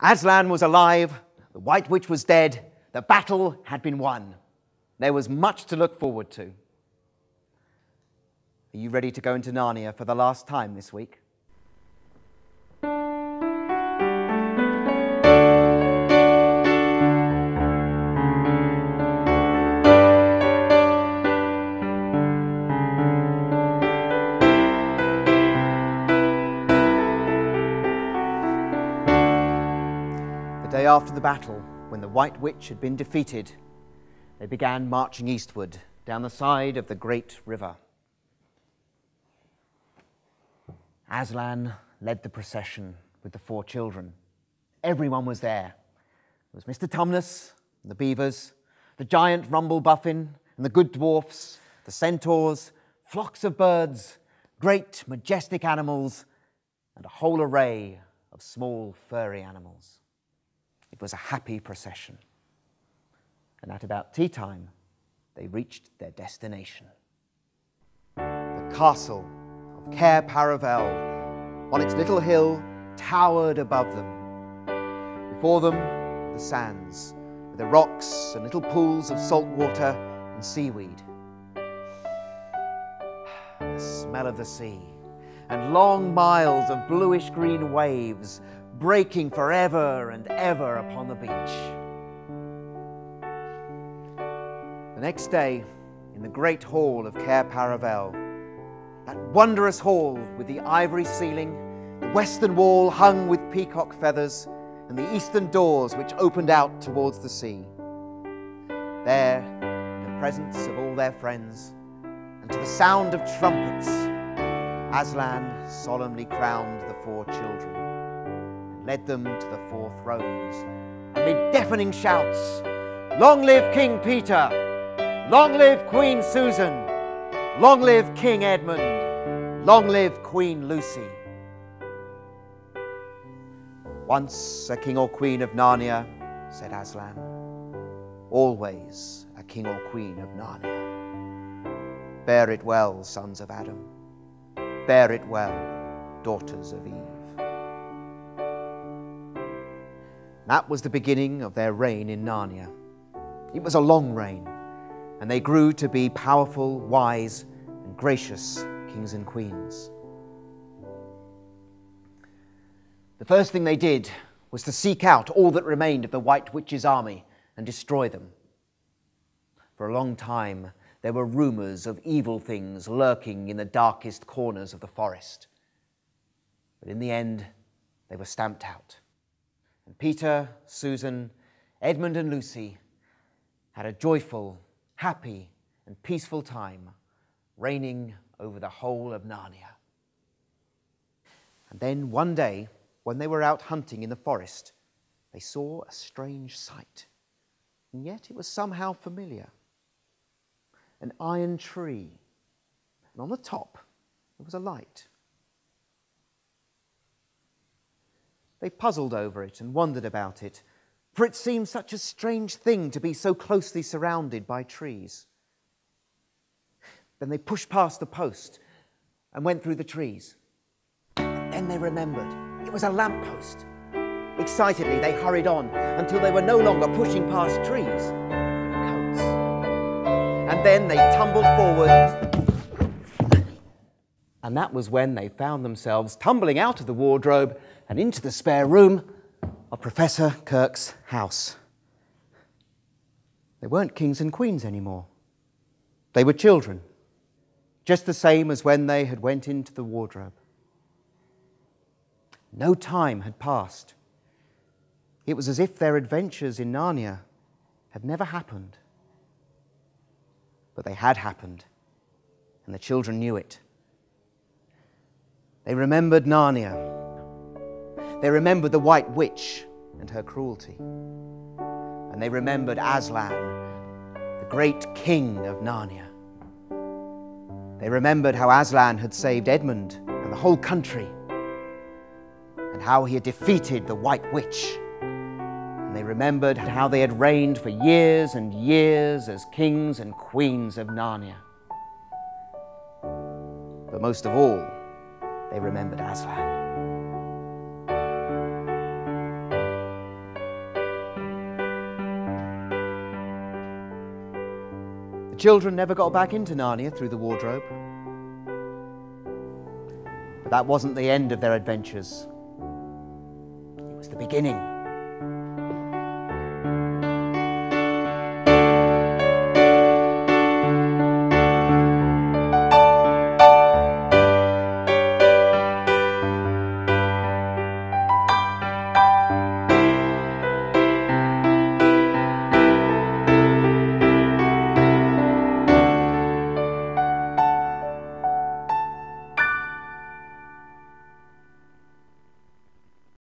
Aslan was alive, the White Witch was dead, the battle had been won. There was much to look forward to. Are you ready to go into Narnia for the last time this week? The day after the battle, when the White Witch had been defeated, they began marching eastward down the side of the great river. Aslan led the procession with the 4 children. Everyone was there. There was Mr. Tumnus, and the beavers, the giant Rumblebuffin, and the good dwarfs, the centaurs, flocks of birds, great majestic animals, and a whole array of small furry animals. It was a happy procession. And at about tea time, they reached their destination. The castle of Cair Paravel, on its little hill, towered above them. Before them, the sands, with the rocks and little pools of salt water and seaweed. The smell of the sea, and long miles of bluish-green waves breaking forever and ever upon the beach. The next day, in the great hall of Cair Paravel, that wondrous hall with the ivory ceiling, the western wall hung with peacock feathers, and the eastern doors which opened out towards the sea. There, in the presence of all their friends, and to the sound of trumpets, Aslan solemnly crowned the 4 children, and led them to the 4 thrones, amid deafening shouts, "Long live King Peter! Long live Queen Susan! Long live King Edmund! Long live Queen Lucy!" "Once a king or queen of Narnia," said Aslan. "Always a king or queen of Narnia. Bear it well, sons of Adam. Bear it well, daughters of Eve." That was the beginning of their reign in Narnia. It was a long reign, and they grew to be powerful, wise, and gracious kings and queens. The first thing they did was to seek out all that remained of the White Witch's army and destroy them. For a long time, there were rumors of evil things lurking in the darkest corners of the forest. But in the end, they were stamped out. And Peter, Susan, Edmund, and Lucy had a joyful, happy, and peaceful time reigning over the whole of Narnia. And then one day, when they were out hunting in the forest, they saw a strange sight, and yet it was somehow familiar. An iron tree, and on the top there was a light. They puzzled over it and wondered about it, for it seemed such a strange thing to be so closely surrounded by trees. Then they pushed past the post and went through the trees. Then they remembered it was a lamppost. Excitedly, they hurried on until they were no longer pushing past trees, but coats. And then they tumbled forward. And that was when they found themselves tumbling out of the wardrobe and into the spare room of Professor Kirk's house. They weren't kings and queens anymore. They were children, just the same as when they had went into the wardrobe. No time had passed. It was as if their adventures in Narnia had never happened. But they had happened, and the children knew it. They remembered Narnia. They remembered the White Witch and her cruelty. And they remembered Aslan, the great king of Narnia. They remembered how Aslan had saved Edmund and the whole country, and how he had defeated the White Witch. And they remembered how they had reigned for years and years as kings and queens of Narnia. But most of all, they remembered Aslan. children never got back into Narnia through the wardrobe. But that wasn't the end of their adventures. It was the beginning.